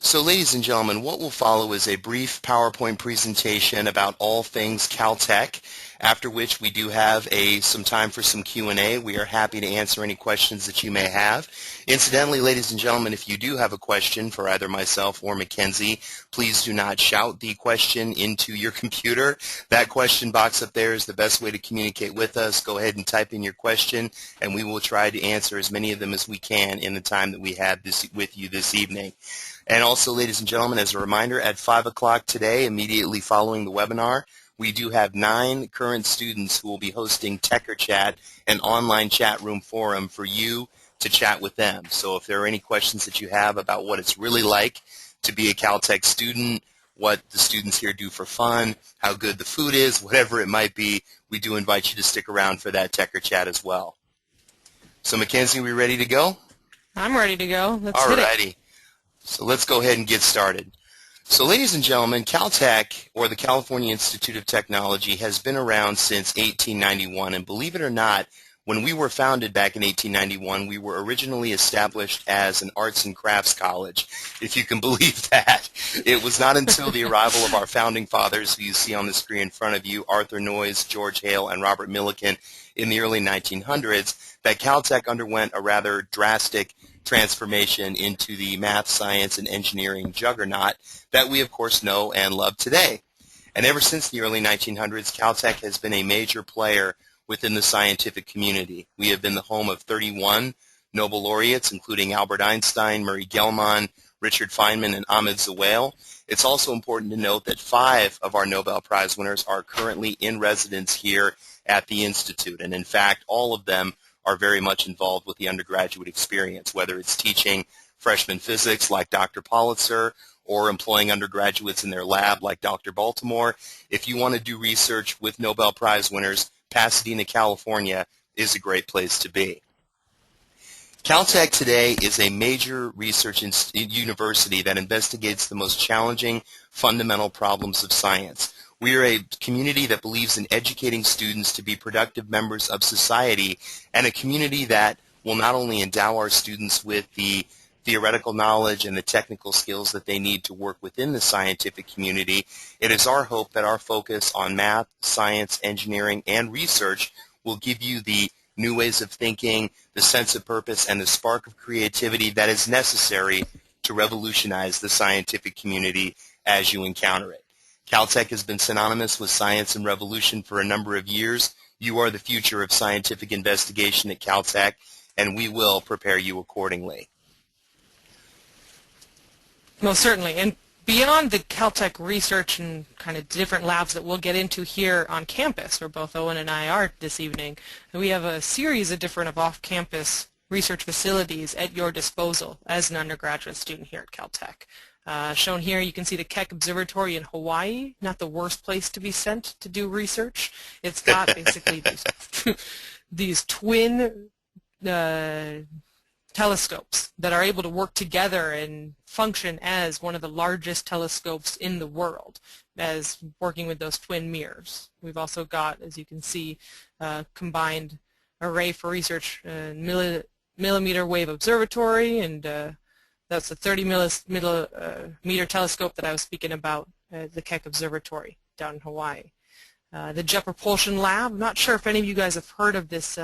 So ladies and gentlemen, what will follow is a brief PowerPoint presentation about all things Caltech, after which we do have some time for some Q&A. We are happy to answer any questions that you may have. Incidentally, ladies and gentlemen, if you do have a question for either myself or Mackenzie, please do not shout the question into your computer. That question box up there is the best way to communicate with us. Go ahead and type in your question, and we will try to answer as many of them as we can in the time that we have with you this evening. And also, ladies and gentlemen, as a reminder, at 5 o'clock today, immediately following the webinar, we do have 9 current students who will be hosting Techer Chat, an online chat room forum for you to chat with them. So if there are any questions that you have about what it's really like to be a Caltech student, what the students here do for fun, how good the food is, whatever it might be, we do invite you to stick around for that Techer Chat as well. So Mackenzie, are we ready to go? I'm ready to go. Let's hit it. Alrighty. So let's go ahead and get started. So ladies and gentlemen, Caltech, or the California Institute of Technology, has been around since 1891, and believe it or not, when we were founded back in 1891, we were originally established as an arts and crafts college, if you can believe that. It was not until the arrival of our founding fathers, who you see on the screen in front of you, Arthur Noyes, George Hale, and Robert Millikan, in the early 1900s, that Caltech underwent a rather drastic transformation into the math, science, and engineering juggernaut that we, of course, know and love today. And ever since the early 1900s, Caltech has been a major player within the scientific community. We have been the home of 31 Nobel laureates, including Albert Einstein, Murray Gell-Mann, Richard Feynman, and Ahmed Zewail. It's also important to note that 5 of our Nobel Prize winners are currently in residence here at the Institute, and in fact, all of them are very much involved with the undergraduate experience, whether it's teaching freshman physics like Dr. Politzer or employing undergraduates in their lab like Dr. Baltimore. If you want to do research with Nobel Prize winners, Pasadena, California is a great place to be. Caltech today is a major research university that investigates the most challenging fundamental problems of science. We are a community that believes in educating students to be productive members of society, and a community that will not only endow our students with the theoretical knowledge and the technical skills that they need to work within the scientific community. It is our hope that our focus on math, science, engineering, and research will give you the new ways of thinking, the sense of purpose, and the spark of creativity that is necessary to revolutionize the scientific community as you encounter it. Caltech has been synonymous with science and revolution for a number of years. You are the future of scientific investigation at Caltech, and we will prepare you accordingly. Most certainly. And beyond the Caltech research and kind of different labs that we'll get into here on campus, where both Owen and I are this evening, we have a series of different off-campus research facilities at your disposal as an undergraduate student here at Caltech. Shown here, you can see the Keck Observatory in Hawaii, not the worst place to be sent to do research. It's got basically these twin telescopes that are able to work together and function as one of the largest telescopes in the world, as working with those twin mirrors. We've also got, as you can see, combined array for research millimeter wave observatory, and that's the 30-meter telescope that I was speaking about, the Keck Observatory down in Hawaii. The Jet Propulsion Lab, I'm not sure if any of you guys have heard of this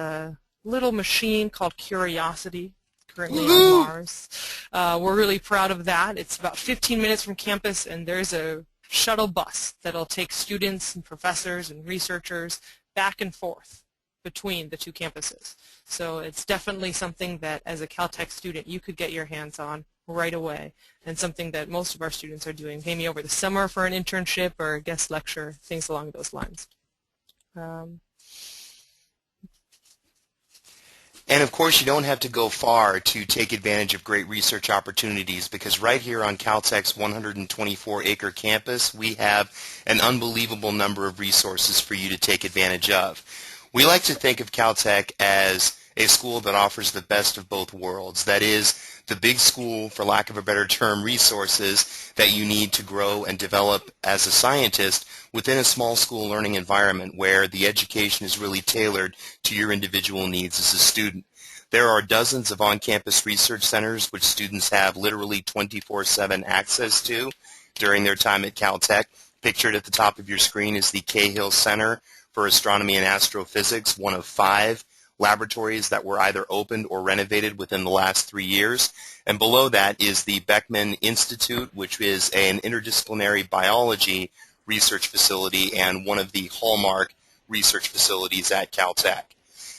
little machine called Curiosity, currently on Mars. We're really proud of that. It's about 15 minutes from campus, and there's a shuttle bus that'll take students and professors and researchers back and forth between the two campuses. So it's definitely something that, as a Caltech student, you could get your hands on right away, and something that most of our students are doing, maybe over the summer for an internship or a guest lecture, things along those lines. And of course, you don't have to go far to take advantage of great research opportunities, because right here on Caltech's 124-acre campus, we have an unbelievable number of resources for you to take advantage of. We like to think of Caltech as a school that offers the best of both worlds. That is, the big school, for lack of a better term, resources that you need to grow and develop as a scientist within a small school learning environment where the education is really tailored to your individual needs as a student. There are dozens of on-campus research centers which students have literally 24/7 access to during their time at Caltech. Pictured at the top of your screen is the Cahill Center for Astronomy and Astrophysics, one of 5 laboratories that were either opened or renovated within the last 3 years. And below that is the Beckman Institute, which is an interdisciplinary biology research facility and one of the hallmark research facilities at Caltech.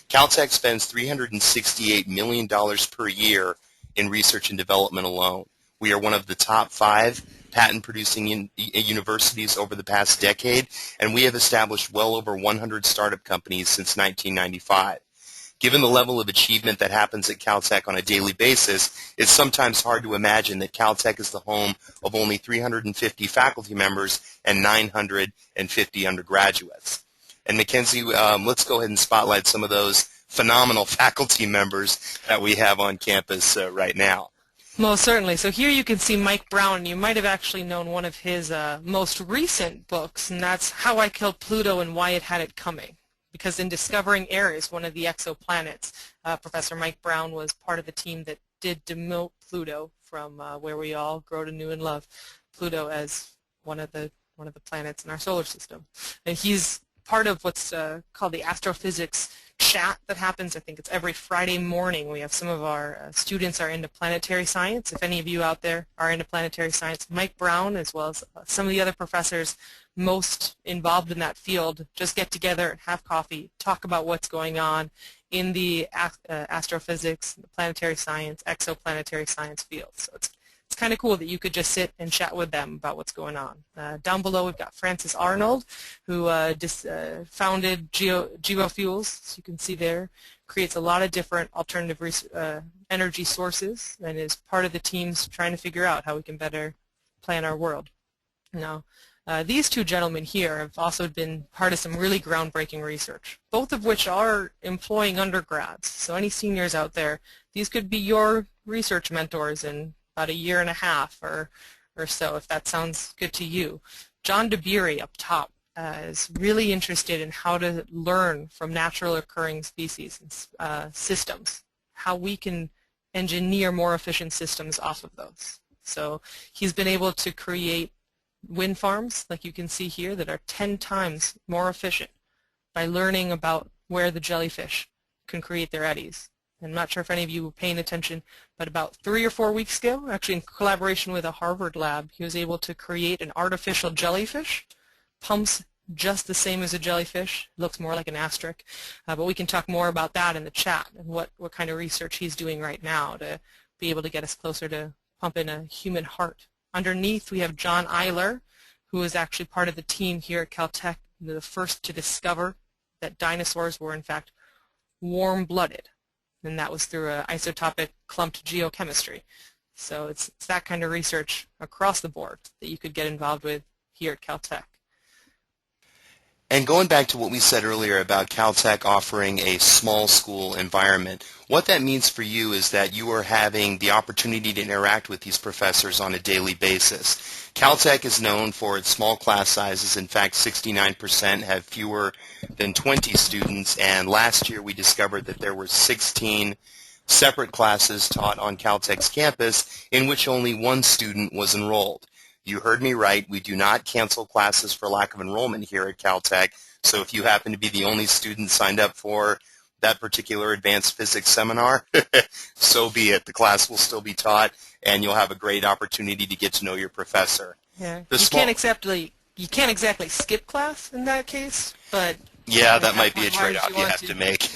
Caltech spends $368 million per year in research and development alone. We are one of the top 5 patent-producing universities over the past decade, and we have established well over 100 startup companies since 1995. Given the level of achievement that happens at Caltech on a daily basis, it's sometimes hard to imagine that Caltech is the home of only 350 faculty members and 950 undergraduates. And Mackenzie, let's go ahead and spotlight some of those phenomenal faculty members that we have on campus right now. Most certainly. So here you can see Mike Brown. You might have actually known one of his most recent books, and that's How I Killed Pluto and Why It Had It Coming. Because in discovering Eris, one of the exoplanets, Professor Mike Brown was part of the team that did demote Pluto from where we all grow to know and love Pluto as one of the planets in our solar system. And he's part of what's called the astrophysics chat that happens. I think it's every Friday morning. We have some of our students are into planetary science. If any of you out there are into planetary science, Mike Brown, as well as some of the other professors most involved in that field, just get together and have coffee, talk about what's going on in the astrophysics, the planetary science, exoplanetary science field. So it's kind of cool that you could just sit and chat with them about what's going on. Down below we've got Francis Arnold, who founded Geofuels, so you can see there, creates a lot of different alternative energy sources and is part of the teams trying to figure out how we can better plan our world. Now, these 2 gentlemen here have also been part of some really groundbreaking research, both of which are employing undergrads. So any seniors out there, these could be your research mentors in about a year and a half or so, if that sounds good to you. John DeBeery up top is really interested in how to learn from natural occurring species and systems, how we can engineer more efficient systems off of those. So he's been able to create wind farms, like you can see here, that are 10 times more efficient by learning about where the jellyfish can create their eddies. I'm not sure if any of you were paying attention, but about 3 or 4 weeks ago, actually in collaboration with a Harvard lab, he was able to create an artificial jellyfish, pumps just the same as a jellyfish, looks more like an asterisk, but we can talk more about that in the chat and what kind of research he's doing right now to be able to get us closer to pumping a human heart. Underneath we have John Eiler, who is actually part of the team here at Caltech, the first to discover that dinosaurs were in fact warm-blooded. And that was through isotopic clumped geochemistry. So it's that kind of research across the board that you could get involved with here at Caltech. And going back to what we said earlier about Caltech offering a small school environment, what that means for you is that you are having the opportunity to interact with these professors on a daily basis. Caltech is known for its small class sizes. In fact, 69% have fewer than 20 students, and last year we discovered that there were 16 separate classes taught on Caltech's campus in which only 1 student was enrolled. You heard me right. We do not cancel classes for lack of enrollment here at Caltech. So if you happen to be the only student signed up for that particular advanced physics seminar, so be it. The class will still be taught, and you'll have a great opportunity to get to know your professor. Yeah. You can't exactly skip class in that case, but yeah, that might be a trade-off you have to make.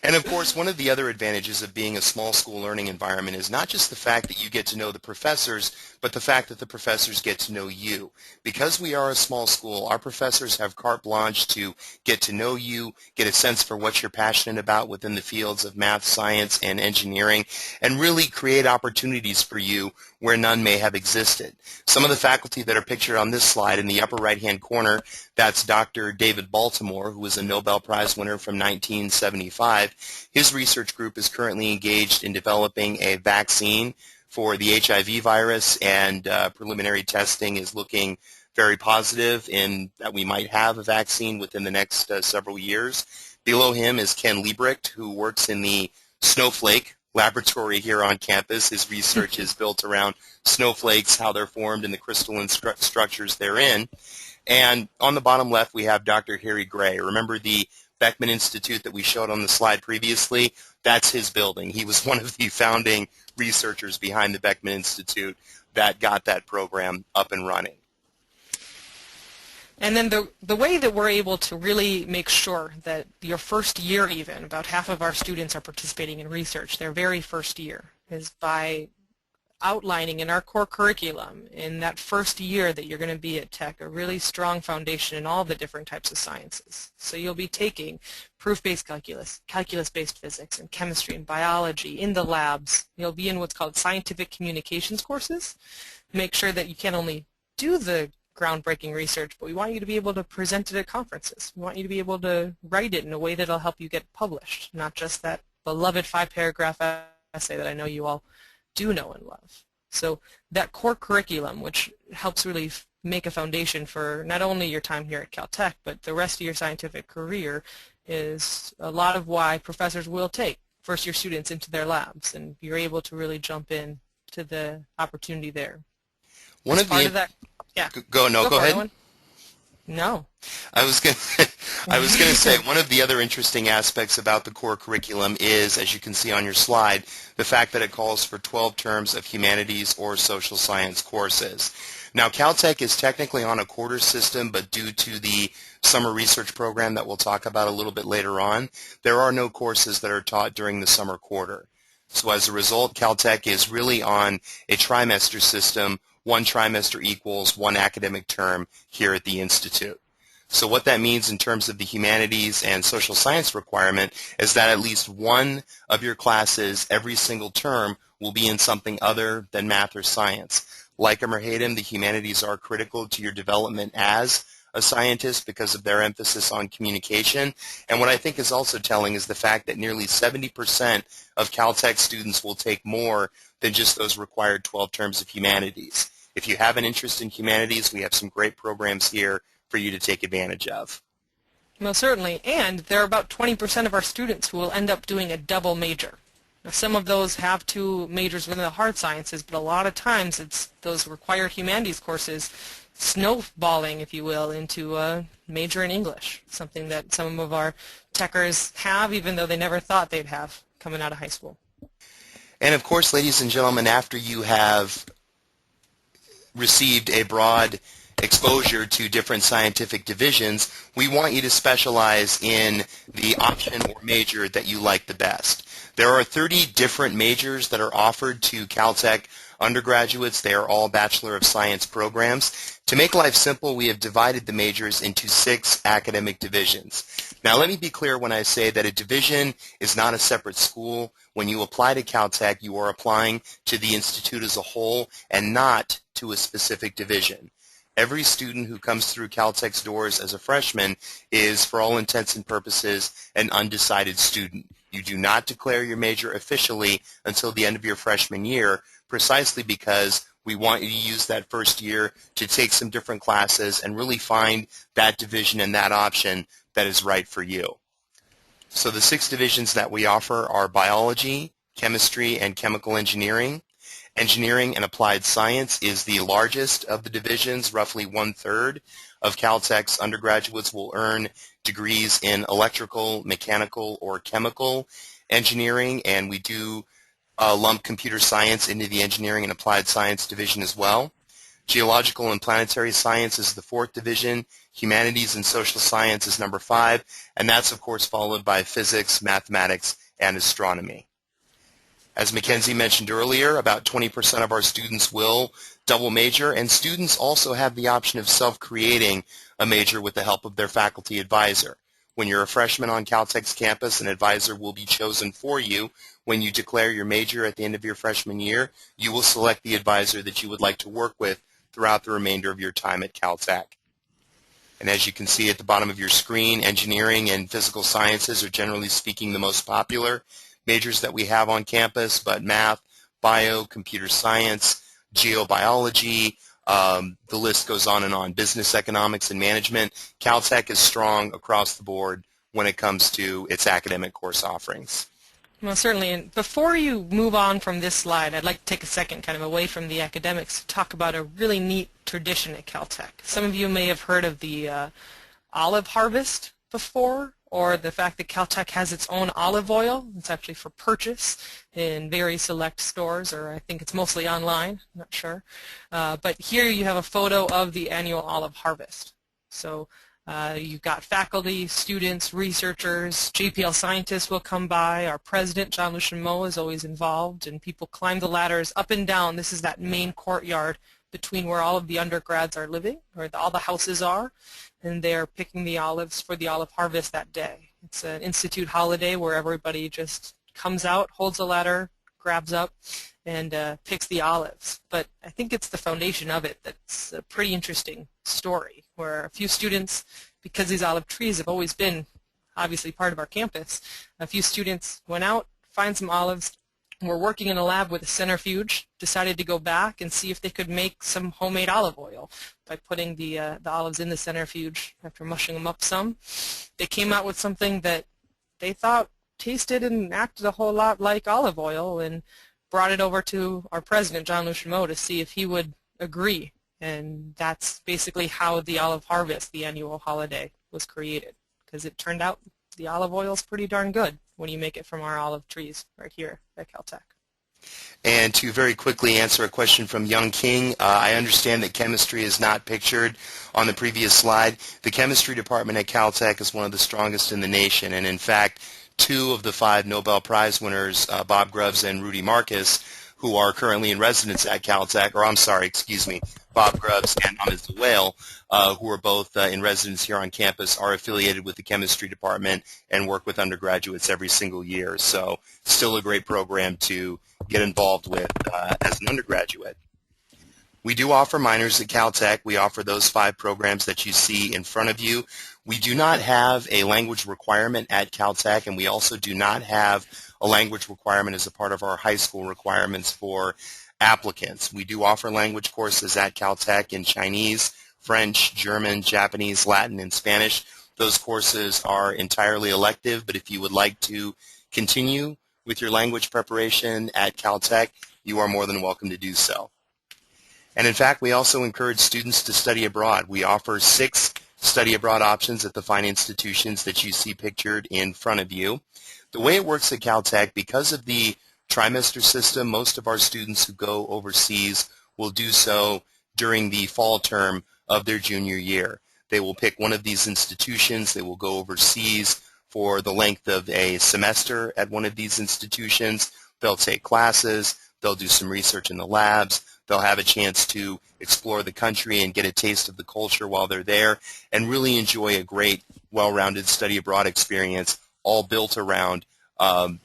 And of course, one of the other advantages of being a small school learning environment is not just the fact that you get to know the professors, but the fact that the professors get to know you. Because we are a small school, our professors have carte blanche to get to know you, get a sense for what you're passionate about within the fields of math, science, and engineering, and really create opportunities for you where none may have existed. Some of the faculty that are pictured on this slide in the upper right-hand corner, that's Dr. David Baltimore, who was a Nobel Prize winner from 1975. His research group is currently engaged in developing a vaccine for the HIV virus, and preliminary testing is looking very positive in that we might have a vaccine within the next several years. Below him is Ken Liebrecht, who works in the Snowflake laboratory here on campus. His research is built around snowflakes, how they're formed, and the crystalline structures therein. And on the bottom left, we have Dr. Harry Gray. Remember the Beckman Institute that we showed on the slide previously? That's his building. He was one of the founding researchers behind the Beckman Institute that got that program up and running. And then the way that we're able to really make sure that your first year even, about half of our students are participating in research, their very first year, is by outlining in our core curriculum in that first year that you're going to be at Tech a really strong foundation in all the different types of sciences. So you'll be taking proof-based calculus, calculus-based physics, and chemistry and biology in the labs. You'll be in what's called scientific communications courses. Make sure that you can't only do the groundbreaking research, but we want you to be able to present it at conferences. We want you to be able to write it in a way that will help you get published, not just that beloved 5-paragraph essay that I know you all do know and love. So that core curriculum, which helps really make a foundation for not only your time here at Caltech, but the rest of your scientific career, is a lot of why professors will take first-year students into their labs, and you're able to really jump in to the opportunity there. One of part of that, yeah. Go ahead. Owen. No. I was going to say one of the other interesting aspects about the core curriculum is, as you can see on your slide, the fact that it calls for 12 terms of humanities or social science courses. Now, Caltech is technically on a quarter system, but due to the summer research program that we'll talk about a little bit later on, there are no courses that are taught during the summer quarter. So as a result, Caltech is really on a trimester system. One trimester equals one academic term here at the Institute. So what that means in terms of the humanities and social science requirement is that at least one of your classes every single term will be in something other than math or science. Like them or hate them, the humanities are critical to your development as a scientist because of their emphasis on communication. And what I think is also telling is the fact that nearly 70% of Caltech students will take more than just those required 12 terms of humanities. If you have an interest in humanities, we have some great programs here for you to take advantage of. Most certainly, and there are about 20% of our students who will end up doing a double major. Now, some of those have 2 majors within the hard sciences, but a lot of times it's those required humanities courses snowballing, if you will, into a major in English, something that some of our techers have, even though they never thought they'd have coming out of high school. And of course, ladies and gentlemen, after you have received a broad exposure to different scientific divisions, we want you to specialize in the option or major that you like the best. There are 30 different majors that are offered to Caltech undergraduates. They are all Bachelor of Science programs. To make life simple, we have divided the majors into 6 academic divisions. Now, let me be clear when I say that a division is not a separate school. When you apply to Caltech, you are applying to the institute as a whole and not to a specific division. Every student who comes through Caltech's doors as a freshman is, for all intents and purposes, an undecided student. You do not declare your major officially until the end of your freshman year, precisely because we want you to use that first year to take some different classes and really find that division and that option that is right for you. So the 6 divisions that we offer are biology, chemistry, and chemical engineering. Engineering and applied science is the largest of the divisions. Roughly 1/3 of Caltech's undergraduates will earn degrees in electrical, mechanical, or chemical engineering, and we do lump computer science into the engineering and applied science division as well. Geological and planetary science is the 4th division. Humanities and social science is number 5, and that's of course followed by physics, mathematics, and astronomy. As Mackenzie mentioned earlier, about 20% of our students will double major, and students also have the option of self-creating a major with the help of their faculty advisor. When you're a freshman on Caltech's campus, an advisor will be chosen for you. When you declare your major at the end of your freshman year, you will select the advisor that you would like to work with throughout the remainder of your time at Caltech. And as you can see at the bottom of your screen, engineering and physical sciences are generally speaking the most popular majors that we have on campus, but math, bio, computer science, geobiology, the list goes on and on, business economics and management. Caltech is strong across the board when it comes to its academic course offerings. Well, certainly. And before you move on from this slide, I'd like to take a second kind of away from the academics to talk about a really neat tradition at Caltech. Some of you may have heard of the olive harvest before, or the fact that Caltech has its own olive oil. It's actually for purchase in very select stores, or I think it's mostly online, I'm not sure. But here you have a photo of the annual olive harvest. So you've got faculty, students, researchers, JPL scientists will come by. Our president, John Lucian Moe, is always involved, and people climb the ladders up and down. This is that main courtyard between where all of the undergrads are living, or all the houses are, and they're picking the olives for the olive harvest that day. It's an institute holiday where everybody just comes out, holds a ladder, grabs up, and picks the olives. But I think it's the foundation of it that's a pretty interesting story, where a few students, because these olive trees have always been obviously part of our campus, a few students went out, find some olives, were working in a lab with a centrifuge, decided to go back and see if they could make some homemade olive oil by putting the olives in the centrifuge after mushing them up some. They came out with something that they thought tasted and acted a whole lot like olive oil, and brought it over to our president, John Lucian Moe, to see if he would agree. And that's basically how the olive harvest, the annual holiday, was created, because it turned out the olive oil is pretty darn good when you make it from our olive trees right here at Caltech. And to very quickly answer a question from Young King, I understand that chemistry is not pictured on the previous slide. The chemistry department at Caltech is one of the strongest in the nation, and in fact, 2 of the 5 Nobel Prize winners, Bob Grubbs and Rudy Marcus, who are currently in residence at Caltech, or I'm sorry, excuse me, Bob Grubbs and Ahmed Zawale, who are both in residence here on campus, are affiliated with the chemistry department and work with undergraduates every single year. So still a great program to get involved with as an undergraduate. We do offer minors at Caltech. We offer those 5 programs that you see in front of you. We do not have a language requirement at Caltech, and we also do not have a language requirement as a part of our high school requirements for applicants. We do offer language courses at Caltech in Chinese, French, German, Japanese, Latin, and Spanish. Those courses are entirely elective, but if you would like to continue with your language preparation at Caltech, you are more than welcome to do so. And in fact, we also encourage students to study abroad. We offer 6 study abroad options at the fine institutions that you see pictured in front of you. The way it works at Caltech, because of the trimester system, most of our students who go overseas will do so during the fall term of their junior year. They will pick one of these institutions. They will go overseas for the length of a semester at one of these institutions. They'll take classes. They'll do some research in the labs. They'll have a chance to explore the country and get a taste of the culture while they're there, and really enjoy a great, well-rounded study abroad experience, all built around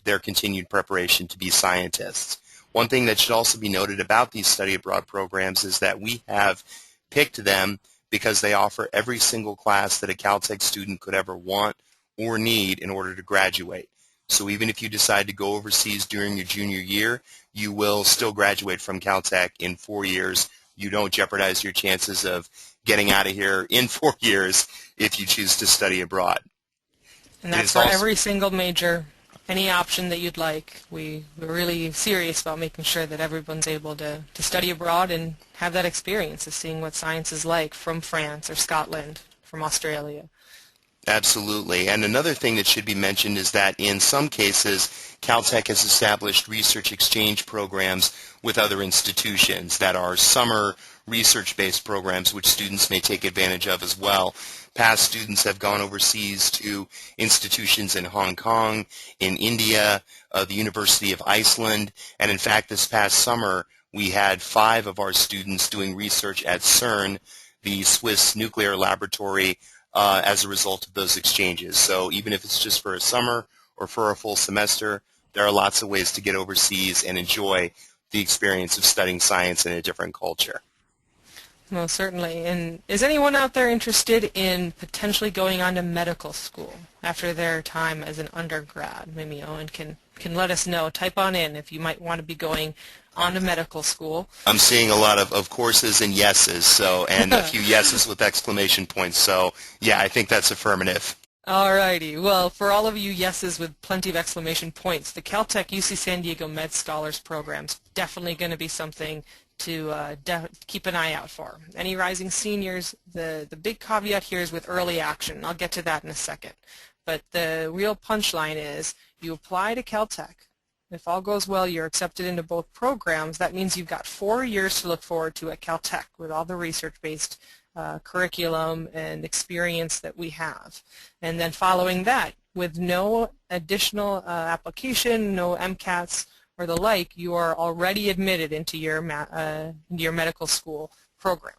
their continued preparation to be scientists. One thing that should also be noted about these study abroad programs is that we have picked them because they offer every single class that a Caltech student could ever want or need in order to graduate. So even if you decide to go overseas during your junior year, you will still graduate from Caltech in 4 years. You don't jeopardize your chances of getting out of here in 4 years if you choose to study abroad. And that's for every single major, any option that you'd like. We're really serious about making sure that everyone's able to study abroad and have that experience of seeing what science is like from France or Scotland, from Australia. Absolutely. And another thing that should be mentioned is that in some cases, Caltech has established research exchange programs with other institutions that are summer research-based programs which students may take advantage of as well. Past students have gone overseas to institutions in Hong Kong, in India, the University of Iceland, and in fact this past summer we had 5 of our students doing research at CERN, the Swiss nuclear laboratory, as a result of those exchanges. So even if it's just for a summer or for a full semester, there are lots of ways to get overseas and enjoy the experience of studying science in a different culture. Most certainly. And is anyone out there interested in potentially going on to medical school after their time as an undergrad? Maybe Owen can let us know. Type on in if you might want to be going on to medical school. I'm seeing a lot of courses and yeses, and a few yeses with exclamation points. So, yeah, I think that's affirmative. Alrighty, well, for all of you yeses with plenty of exclamation points, the Caltech UC San Diego Med Scholars Program's definitely going to be something to keep an eye out for. Any rising seniors, the big caveat here is with early action. I'll get to that in a second. But the real punchline is you apply to Caltech. If all goes well, you're accepted into both programs. That means you've got 4 years to look forward to at Caltech with all the research-based curriculum and experience that we have. And then following that, with no additional application, no MCATs or the like, you are already admitted into your medical school program.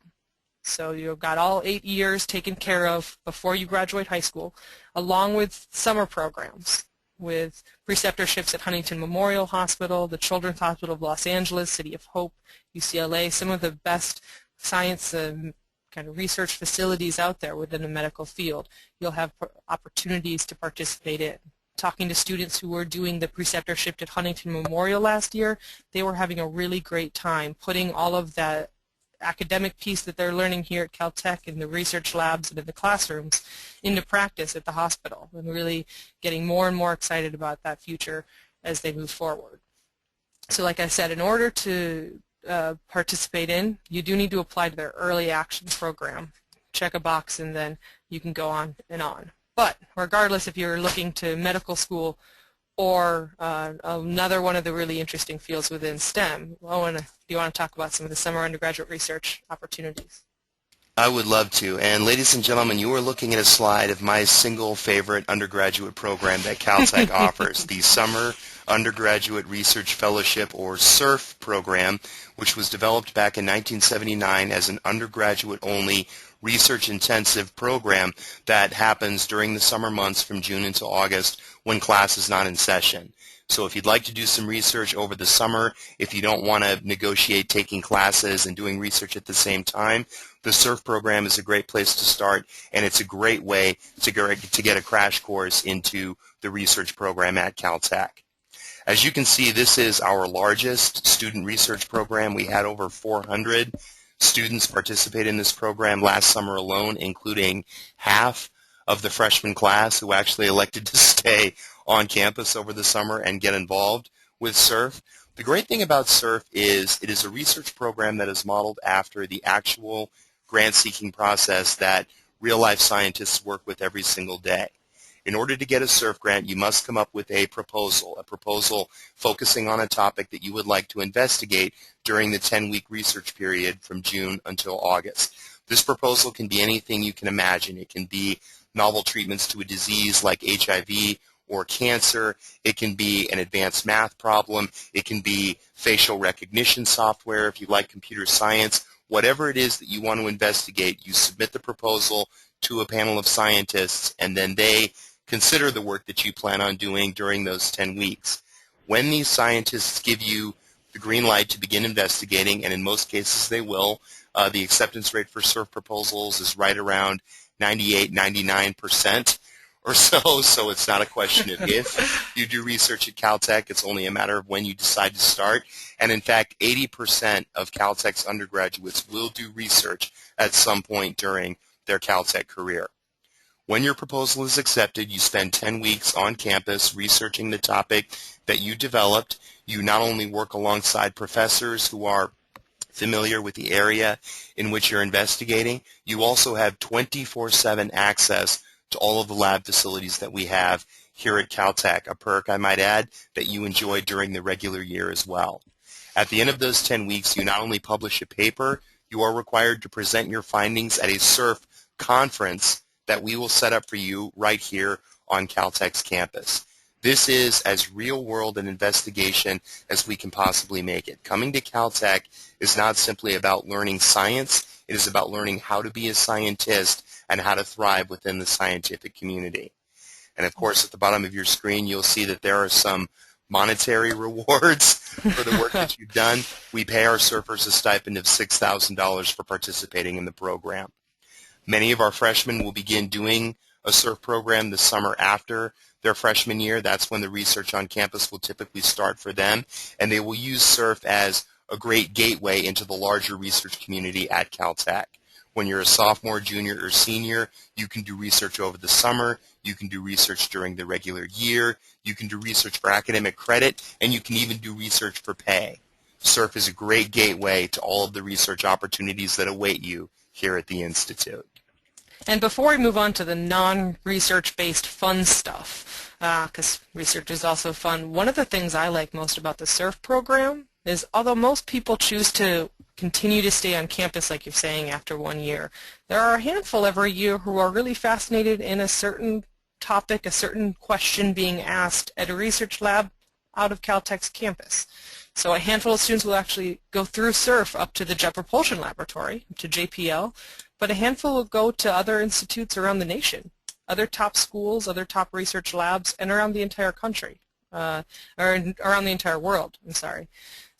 So you've got all 8 years taken care of before you graduate high school, along with summer programs with preceptorships at Huntington Memorial Hospital, the Children's Hospital of Los Angeles, City of Hope, UCLA, some of the best science kind of research facilities out there within the medical field. You'll have opportunities to participate in. Talking to students who were doing the preceptorship at Huntington Memorial last year, they were having a really great time putting all of that academic piece that they're learning here at Caltech in the research labs and in the classrooms into practice at the hospital, and really getting more and more excited about that future as they move forward. So like I said, in order to participate in, you do need to apply to their early action program. Check a box and then you can go on and on. But regardless if you're looking to medical school or another one of the really interesting fields within STEM, Owen, do you want to talk about some of the summer undergraduate research opportunities? I would love to. And ladies and gentlemen, you are looking at a slide of my single favorite undergraduate program that Caltech offers, the Summer Undergraduate Research Fellowship, or SURF program, which was developed back in 1979 as an undergraduate-only research-intensive program that happens during the summer months from June until August when class is not in session. So if you'd like to do some research over the summer, if you don't want to negotiate taking classes and doing research at the same time, the SURF program is a great place to start, and it's a great way to get a crash course into the research program at Caltech. As you can see, this is our largest student research program. We had over 400 students participate in this program last summer alone, including half of the freshman class who actually elected to stay on campus over the summer and get involved with SURF. The great thing about SURF is it is a research program that is modeled after the actual grant-seeking process that real-life scientists work with every single day. In order to get a SURF grant, you must come up with a proposal focusing on a topic that you would like to investigate during the 10-week research period from June until August. This proposal can be anything you can imagine. It can be novel treatments to a disease like HIV or cancer. It can be an advanced math problem. It can be facial recognition software if you like computer science. Whatever it is that you want to investigate, you submit the proposal to a panel of scientists, and then they consider the work that you plan on doing during those 10 weeks. When these scientists give you the green light to begin investigating, and in most cases they will, the acceptance rate for SURF proposals is right around 98, 99% or so it's not a question of if you do research at Caltech, it's only a matter of when you decide to start. And in fact, 80% of Caltech's undergraduates will do research at some point during their Caltech career. When your proposal is accepted, you spend 10 weeks on campus researching the topic that you developed. You not only work alongside professors who are familiar with the area in which you're investigating, you also have 24/7 access to all of the lab facilities that we have here at Caltech, a perk, I might add, that you enjoy during the regular year as well. At the end of those 10 weeks, you not only publish a paper, you are required to present your findings at a SURF conference that we will set up for you right here on Caltech's campus. This is as real-world an investigation as we can possibly make it. Coming to Caltech is not simply about learning science, it is about learning how to be a scientist and how to thrive within the scientific community. And of course, at the bottom of your screen, you'll see that there are some monetary rewards for the work that you've done. We pay our surfers a stipend of $6,000 for participating in the program. Many of our freshmen will begin doing a SURF program the summer after their freshman year. That's when the research on campus will typically start for them, and they will use SURF as a great gateway into the larger research community at Caltech. when you're a sophomore, junior, or senior. You can do research over the summer. You can do research during the regular year. You can do research for academic credit, and you can even do research for pay. SURF is a great gateway to all of the research opportunities that await you here at the Institute. And before we move on to the non-research-based fun stuff, because research is also fun, one of the things I like most about the SURF program is, although most people choose to continue to stay on campus, like you're saying, after 1 year, there are a handful every year who are really fascinated in a certain topic, a certain question being asked at a research lab out of Caltech's campus. So a handful of students will actually go through SURF up to the Jet Propulsion Laboratory, to JPL, but a handful will go to other institutes around the nation, other top schools, other top research labs, and around the entire country, or around the entire world, I'm sorry.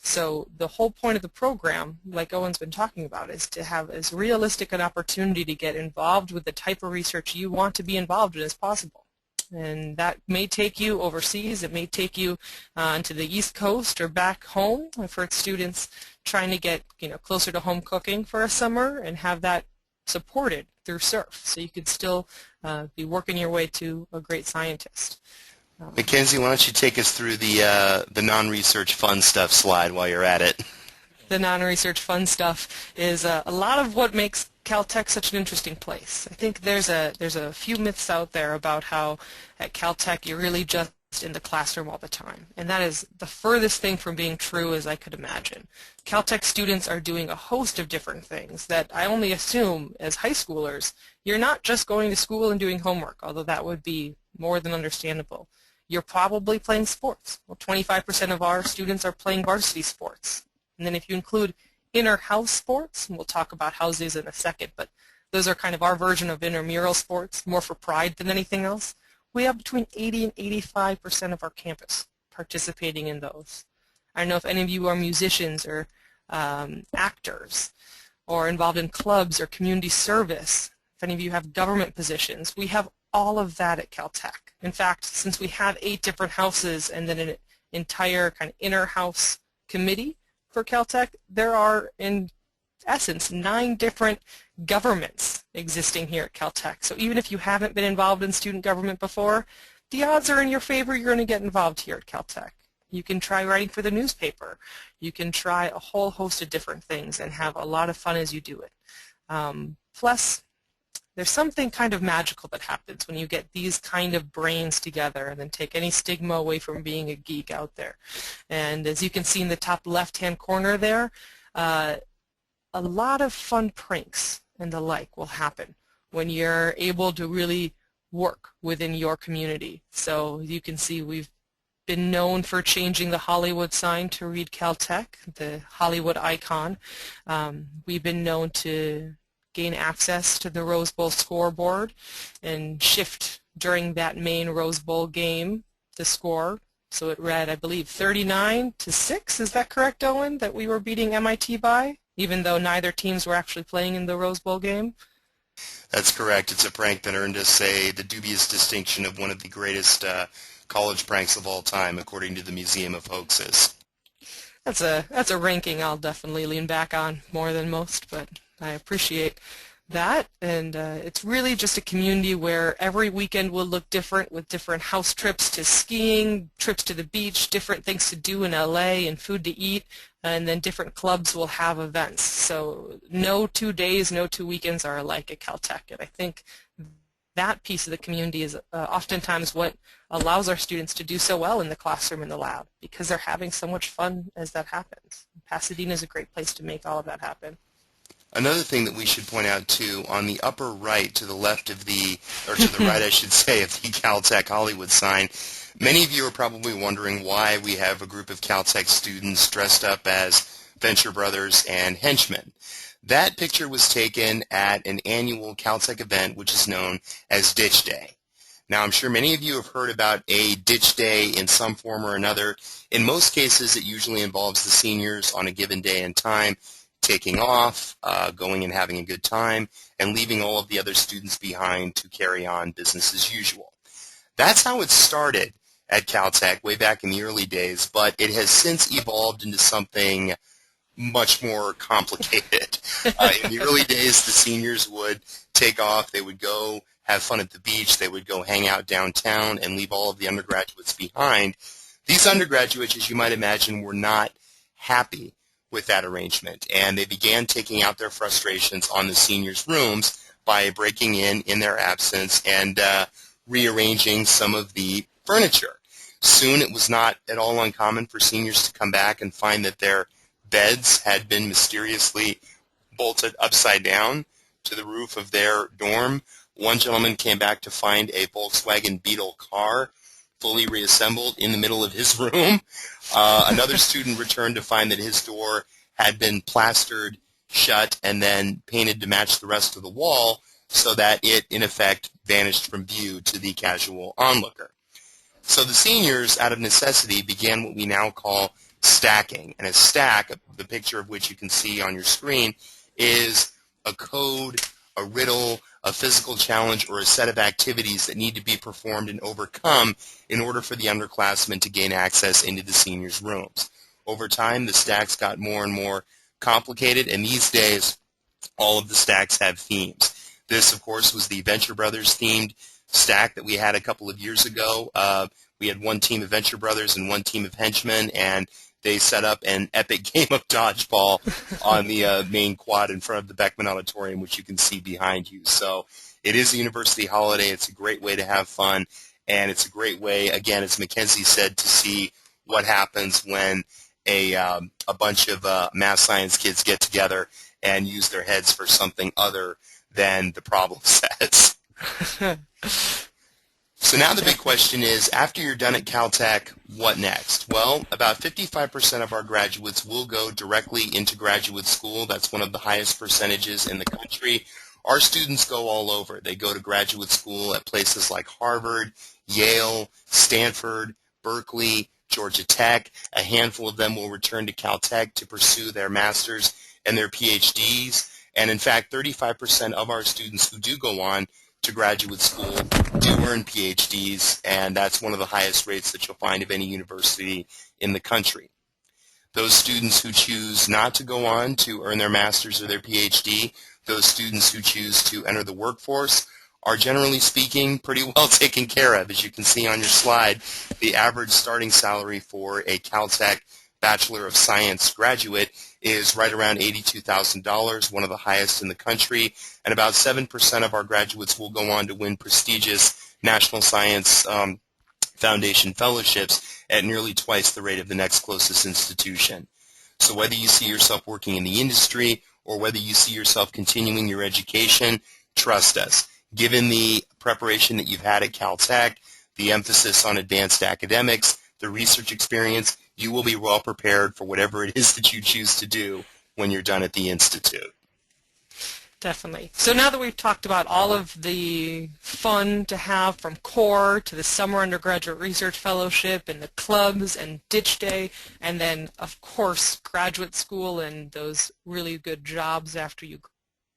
So the whole point of the program, like Owen's been talking about, is to have as realistic an opportunity to get involved with the type of research you want to be involved in as possible. And that may take you overseas, it may take you to the East Coast or back home. I've heard students trying to get closer to home cooking for a summer and have that supported through SURF, so you could still be working your way to a great scientist. Mackenzie, why don't you take us through the non-research fun stuff slide while you're at it? The non-research fun stuff is a lot of what makes Caltech such an interesting place. I think there's a few myths out there about how at Caltech you're really just in the classroom all the time, and that is the furthest thing from being true as I could imagine. Caltech students are doing a host of different things that I only assume as high schoolers you're not just going to school and doing homework, although that would be more than understandable. You're probably playing sports. Well, 25% of our students are playing varsity sports. And then if you include inter-house sports, and we'll talk about houses in a second, but those are kind of our version of intramural sports, more for pride than anything else. We have between 80 and 85% of our campus participating in those. I don't know if any of you are musicians or actors or involved in clubs or community service. If any of you have government positions, we have all of that at Caltech. In fact, since we have 8 different houses and then an entire kind of inter-house committee for Caltech, there are in essence 9 different governments existing here at Caltech. So even if you haven't been involved in student government before, the odds are in your favor you're going to get involved here at Caltech. You can try writing for the newspaper. You can try a whole host of different things and have a lot of fun as you do it. Plus, there's something kind of magical that happens when you get these kind of brains together and then take any stigma away from being a geek out there. And as you can see in the top left-hand corner there, a lot of fun pranks and the like will happen when you're able to really work within your community. So you can see we've been known for changing the Hollywood sign to read Caltech, the Hollywood icon. We've been known to gain access to the Rose Bowl scoreboard and shift during that main Rose Bowl game the score. So it read, I believe, 39-6. Is that correct, Owen, that we were beating MIT by, even though neither teams were actually playing in the Rose Bowl game? That's correct. It's a prank that earned us the dubious distinction of one of the greatest college pranks of all time, according to the Museum of Hoaxes. That's a ranking I'll definitely lean back on more than most, but I appreciate that. And it's really just a community where every weekend will look different, with different house trips to skiing, trips to the beach, different things to do in LA and food to eat, and then different clubs will have events. So no 2 days, no 2 weekends are alike at Caltech, and I think that piece of the community is oftentimes what allows our students to do so well in the classroom and the lab, because they're having so much fun as that happens. Pasadena is a great place to make all of that happen. Another thing that we should point out, too, on the upper right, to the left of the, or to the right, I should say, of the Caltech Hollywood sign, many of you are probably wondering why we have a group of Caltech students dressed up as Venture Brothers and henchmen. That picture was taken at an annual Caltech event, which is known as Ditch Day. Now, I'm sure many of you have heard about a ditch day in some form or another. In most cases, it usually involves the seniors on a given day and time taking off, going and having a good time, and leaving all of the other students behind to carry on business as usual. That's how it started at Caltech way back in the early days, but it has since evolved into something much more complicated. In the early days, the seniors would take off. They would go have fun at the beach. They would go hang out downtown and leave all of the undergraduates behind. These undergraduates, as you might imagine, were not happy with that arrangement, and they began taking out their frustrations on the seniors' rooms by breaking in their absence, and rearranging some of the furniture. Soon it was not at all uncommon for seniors to come back and find that their beds had been mysteriously bolted upside down to the roof of their dorm. One gentleman came back to find a Volkswagen Beetle car fully reassembled in the middle of his room. Another student returned to find that his door had been plastered shut and then painted to match the rest of the wall so that it, in effect, vanished from view to the casual onlooker. So the seniors, out of necessity, began what we now call stacking. And a stack, the picture of which you can see on your screen, is a code, a riddle, a physical challenge, or a set of activities that need to be performed and overcome in order for the underclassmen to gain access into the seniors' rooms. Over time, the stacks got more and more complicated, and these days, all of the stacks have themes. This, of course, was the Venture Brothers themed stack that we had a couple of years ago. We had one team of Venture Brothers and one team of henchmen, and they set up an epic game of dodgeball on the main quad in front of the Beckman Auditorium, which you can see behind you. So it is a university holiday. It's a great way to have fun, and it's a great way, again, as Mackenzie said, to see what happens when a bunch of math science kids get together and use their heads for something other than the problem sets. So now the big question is, after you're done at Caltech, what next? Well, about 55% of our graduates will go directly into graduate school. That's one of the highest percentages in the country. Our students go all over. They go to graduate school at places like Harvard, Yale, Stanford, Berkeley, Georgia Tech. A handful of them will return to Caltech to pursue their master's and their PhDs. And in fact, 35% of our students who do go on to graduate school do earn PhDs, and that's one of the highest rates that you'll find of any university in the country. Those students who choose not to go on to earn their master's or their PhD, those students who choose to enter the workforce, are generally speaking pretty well taken care of. As you can see on your slide, the average starting salary for a Caltech Bachelor of Science graduate is right around $82,000, one of the highest in the country, and about 7% of our graduates will go on to win prestigious National Science Foundation fellowships at nearly twice the rate of the next closest institution. So whether you see yourself working in the industry or whether you see yourself continuing your education, trust us. Given the preparation that you've had at Caltech, the emphasis on advanced academics, the research experience, you will be well prepared for whatever it is that you choose to do when you're done at the Institute. Definitely. So now that we've talked about all of the fun to have from core to the summer undergraduate research fellowship and the clubs and ditch day, and then of course graduate school and those really good jobs after you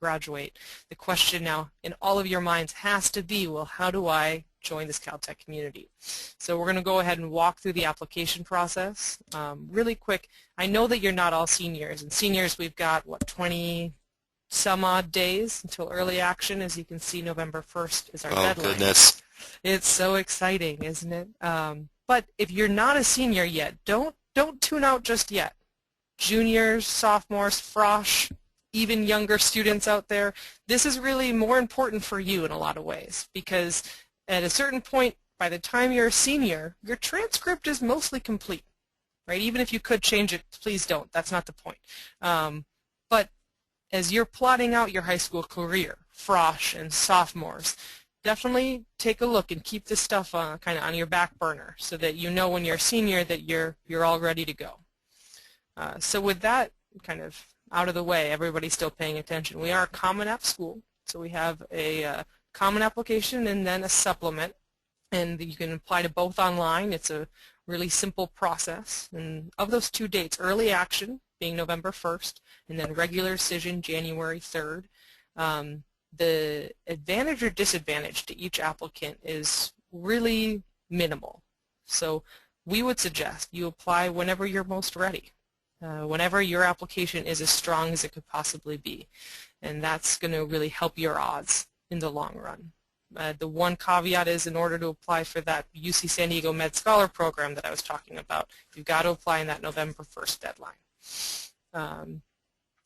graduate, the question now in all of your minds has to be, well, how do I join this Caltech community? So we're going to go ahead and walk through the application process really quick. I know that you're not all seniors, and seniors we've got, what, 20 some odd days until early action. As you can see, November 1st is our deadline. Oh, goodness. It's so exciting, isn't it? But if you're not a senior yet, don't tune out just yet. Juniors, sophomores, frosh, even younger students out there, this is really more important for you in a lot of ways, because at a certain point, by the time you're a senior, your transcript is mostly complete, right? Even if you could change it, please don't. That's not the point. But as you're plotting out your high school career, frosh and sophomores, definitely take a look and keep this stuff kind of on your back burner so that you know when you're a senior that you're all ready to go. So with that kind of out of the way, everybody's still paying attention. We are a Common App school, so we have a common application and then a supplement, and you can apply to both online. It's a really simple process, and of those 2 dates, early action being November 1st and then regular decision January 3rd, the advantage or disadvantage to each applicant is really minimal. So we would suggest you apply whenever you're most ready. whenever your application is as strong as it could possibly be. And that's going to really help your odds in the long run. The one caveat is, in order to apply for that UC San Diego Med Scholar program that I was talking about, you've got to apply in that November 1st deadline.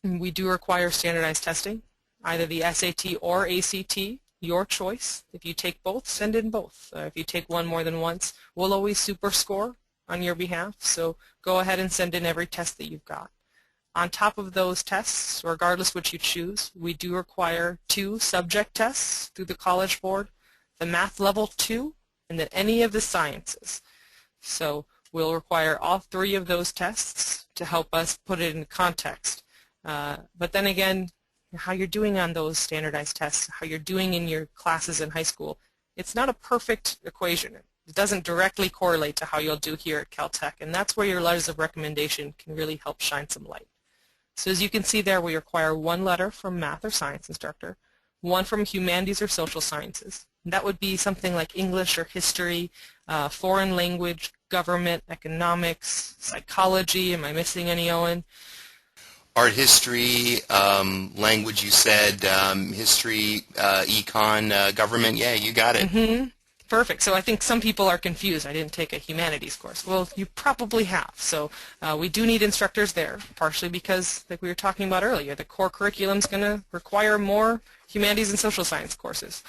We do require standardized testing, either the SAT or ACT, your choice. If you take both, send in both. If you take one more than once, we'll always super score on your behalf, so go ahead and send in every test that you've got. On top of those tests, regardless which you choose, we do require 2 subject tests through the College Board, the Math Level 2, and then any of the sciences. So we'll require all 3 of those tests to help us put it in context. But then again, how you're doing on those standardized tests, how you're doing in your classes in high school, it's not a perfect equation. It doesn't directly correlate to how you'll do here at Caltech, and that's where your letters of recommendation can really help shine some light. So as you can see there, we require 1 letter from math or science instructor, 1 from humanities or social sciences. And that would be something like English or history, foreign language, government, economics, psychology. Am I missing any, Owen? Art history, language you said, history, econ, government, yeah, you got it. Mm-hmm. Perfect. So I think some people are confused. I didn't take a humanities course. Well, you probably have. So we do need instructors there, partially because, like we were talking about earlier, the core curriculum is going to require more humanities and social science courses.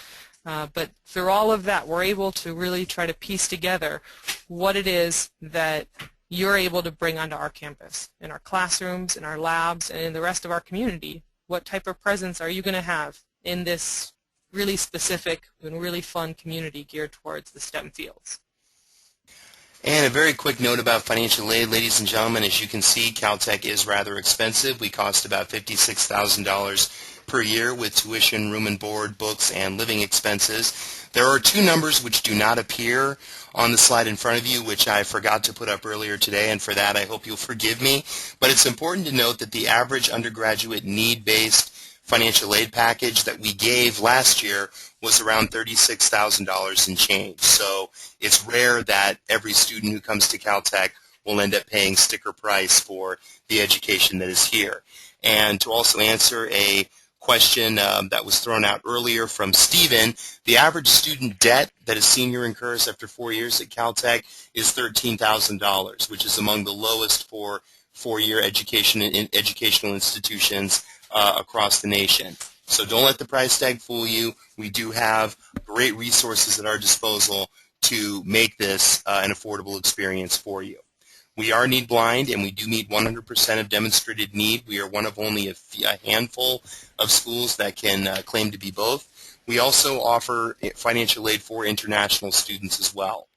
But through all of that, we're able to really try to piece together what it is that you're able to bring onto our campus, in our classrooms, in our labs, and in the rest of our community. What type of presence are you going to have in this really specific and really fun community geared towards the STEM fields? And a very quick note about financial aid, ladies and gentlemen. As you can see, Caltech is rather expensive. We cost about $56,000 per year with tuition, room and board, books, and living expenses. There are 2 numbers which do not appear on the slide in front of you, which I forgot to put up earlier today, and for that I hope you'll forgive me. But it's important to note that the average undergraduate need-based financial aid package that we gave last year was around $36,000 in change. So it's rare that every student who comes to Caltech will end up paying sticker price for the education that is here. And to also answer a question that was thrown out earlier from Stephen, the average student debt that a senior incurs after 4 years at Caltech is $13,000, which is among the lowest for 4-year educational institutions across the nation. So don't let the price tag fool you. We do have great resources at our disposal to make this an affordable experience for you. We are need blind, and we do meet 100% of demonstrated need. We are one of only a handful of schools that can claim to be both. We also offer financial aid for international students as well.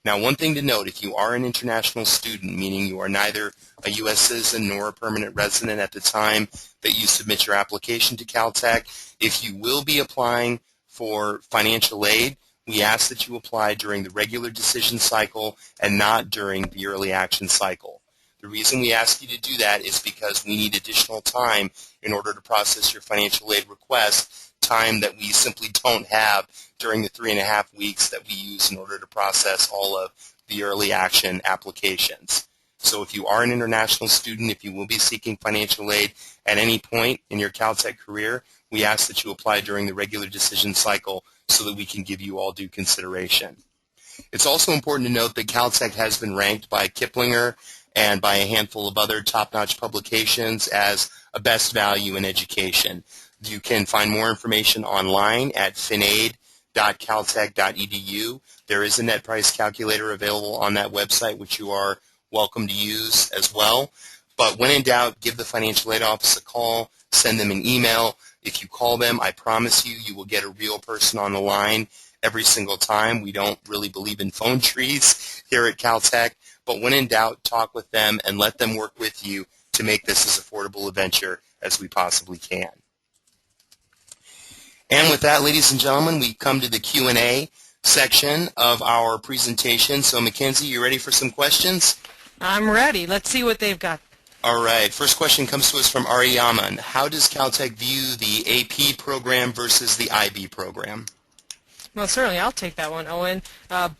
Now, one thing to note, if you are an international student, meaning you are neither a U.S. citizen nor a permanent resident at the time that you submit your application to Caltech, if you will be applying for financial aid, we ask that you apply during the regular decision cycle and not during the early action cycle. The reason we ask you to do that is because we need additional time in order to process your financial aid request, time that we simply don't have during the 3.5 weeks that we use in order to process all of the early action applications. So if you are an international student, if you will be seeking financial aid at any point in your Caltech career, we ask that you apply during the regular decision cycle so that we can give you all due consideration. It's also important to note that Caltech has been ranked by Kiplinger and by a handful of other top-notch publications as a best value in education. You can find more information online at finaid.caltech.edu. There is a net price calculator available on that website, which you are welcome to use as well. But when in doubt, give the financial aid office a call, send them an email. If you call them, I promise you, you will get a real person on the line every single time. We don't really believe in phone trees here at Caltech, but when in doubt, talk with them and let them work with you to make this as affordable a venture as we possibly can. And with that, ladies and gentlemen, we come to the Q&A section of our presentation. So, Mackenzie, you ready for some questions? I'm ready. Let's see what they've got. All right. First question comes to us from Ariyaman. How does Caltech view the AP program versus the IB program? Well, certainly I'll take that one, Owen.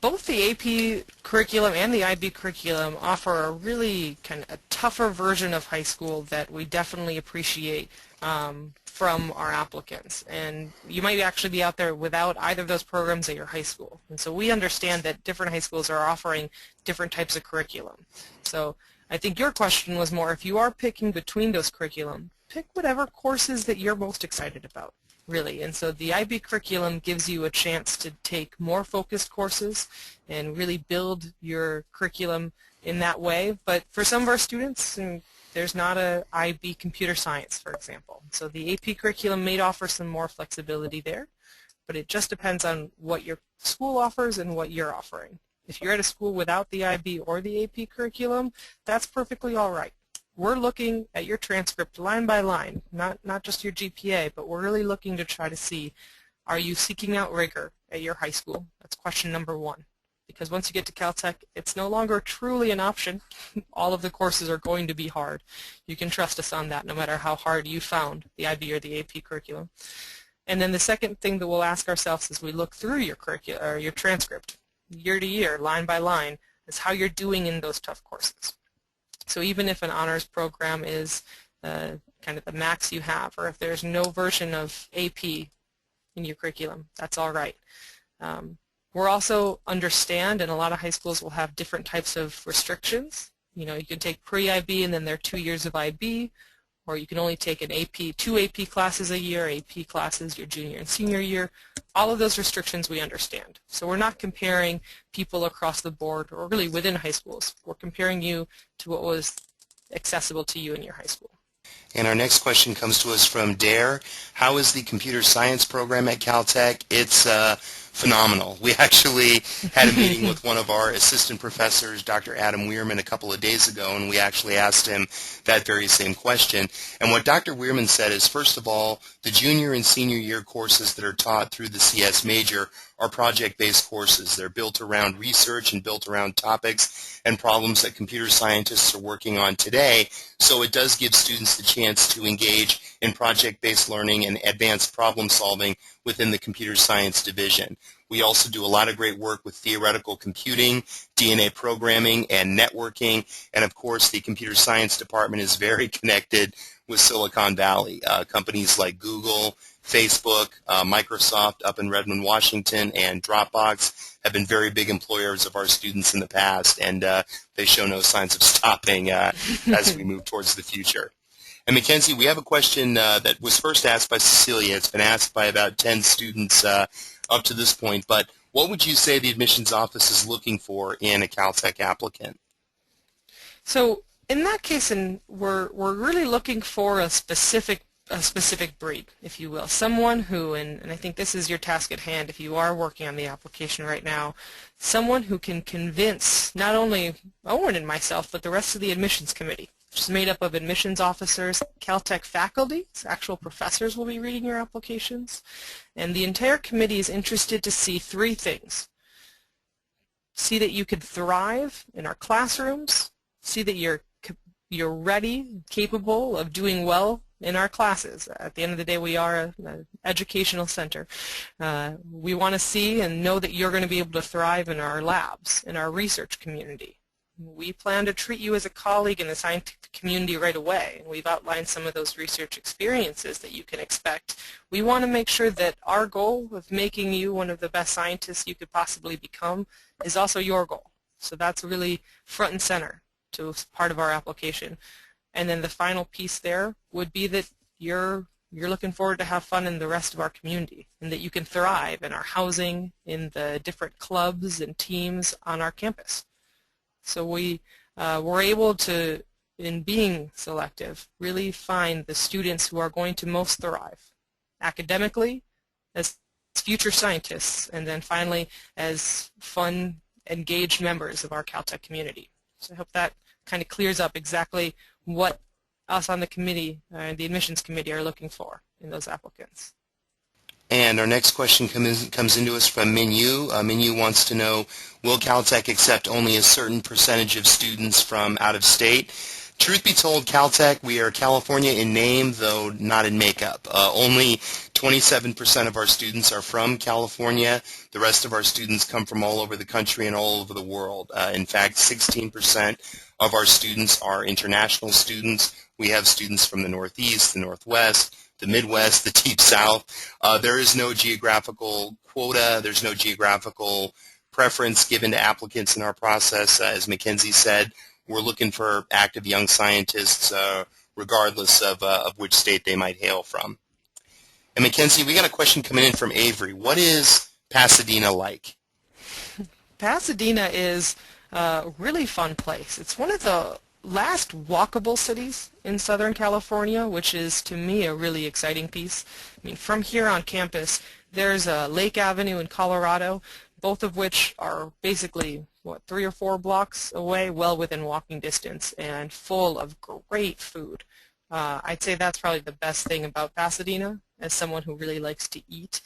Both the AP curriculum and the IB curriculum offer a really kind of a tougher version of high school that we definitely appreciate from our applicants. And you might actually be out there without either of those programs at your high school. And so we understand that different high schools are offering different types of curriculum. So I think your question was more, if you are picking between those curriculum, pick whatever courses that you're most excited about, really. And so the IB curriculum gives you a chance to take more focused courses and really build your curriculum in that way. But for some of our students, there's not a IB computer science, for example. So the AP curriculum may offer some more flexibility there, but it just depends on what your school offers and what you're offering. If you're at a school without the IB or the AP curriculum, that's perfectly all right. We're looking at your transcript line by line, not just your GPA, but we're really looking to try to see, are you seeking out rigor at your high school? That's question number one. Because once you get to Caltech, it's no longer truly an option. All of the courses are going to be hard. You can trust us on that, no matter how hard you found the IB or the AP curriculum. And then the second thing that we'll ask ourselves as we look through your curriculum or your transcript, year to year, line by line, is how you're doing in those tough courses. So even if an honors program is kind of the max you have, or if there's no version of AP in your curriculum, that's all right. We're also understand, and a lot of high schools will have different types of restrictions. You know, you can take pre-IB and then there are 2 years of IB, or you can only take an AP, 2 AP classes a year, AP classes your junior and senior year. All of those restrictions we understand. So we're not comparing people across the board or really within high schools. We're comparing you to what was accessible to you in your high school. And our next question comes to us from Dare. How is the computer science program at Caltech? It's phenomenal. We actually had a meeting with one of our assistant professors, Dr. Adam Weirman, a couple of days ago, and we actually asked him that very same question. And what Dr. Weirman said is, first of all, the junior and senior year courses that are taught through the CS major are project-based courses. They're built around research and built around topics and problems that computer scientists are working on today. So it does give students the chance to engage in project-based learning and advanced problem solving within the computer science division. We also do a lot of great work with theoretical computing, DNA programming, and networking. And of course, the computer science department is very connected with Silicon Valley. Companies like Google, Facebook, Microsoft up in Redmond, Washington, and Dropbox have been very big employers of our students in the past, and they show no signs of stopping as we move towards the future. And Mackenzie, we have a question that was first asked by Cecilia. It's been asked by about 10 students up to this point, but what would you say the admissions office is looking for in a Caltech applicant? So in that case, we're really looking for a specific breed, if you will. Someone who, and I think this is your task at hand if you are working on the application right now, someone who can convince not only Owen and myself, but the rest of the admissions committee, which is made up of admissions officers, Caltech faculty, so actual professors will be reading your applications, and the entire committee is interested to see 3 things. See that you can thrive in our classrooms, see that you're ready, capable of doing well in our classes. At the end of the day, we are an educational center. We want to see and know that you're going to be able to thrive in our labs, in our research community. We plan to treat you as a colleague in the scientific community right away. We've outlined some of those research experiences that you can expect. We want to make sure that our goal of making you one of the best scientists you could possibly become is also your goal. So that's really front and center to part of our application. And then the final piece there would be that you're looking forward to have fun in the rest of our community and that you can thrive in our housing, in the different clubs and teams on our campus. So we're able to, in being selective, really find the students who are going to most thrive academically, as future scientists, and then finally as fun, engaged members of our Caltech community. So I hope that kind of clears up exactly what us on the committee, the admissions committee, are looking for in those applicants. And our next question comes into us from Minyu. Minyu wants to know, will Caltech accept only a certain percentage of students from out of state? Truth be told, Caltech, we are California in name, though not in makeup. Only 27% of our students are from California. The rest of our students come from all over the country and all over the world. In fact, 16% of our students are international students. We have students from the Northeast, the Northwest, the Midwest, the Deep South. There is no geographical quota. There's no geographical preference given to applicants in our process. As Mackenzie said, we're looking for active young scientists regardless of which state they might hail from. And Mackenzie, we got a question coming in from Avery. What is Pasadena like? Pasadena is a really fun place. It's one of the last walkable cities in Southern California, which is, to me, a really exciting piece. I mean, from here on campus, there's Lake Avenue in Colorado, both of which are basically, 3 or 4 blocks away, well within walking distance, and full of great food. I'd say that's probably the best thing about Pasadena, as someone who really likes to eat.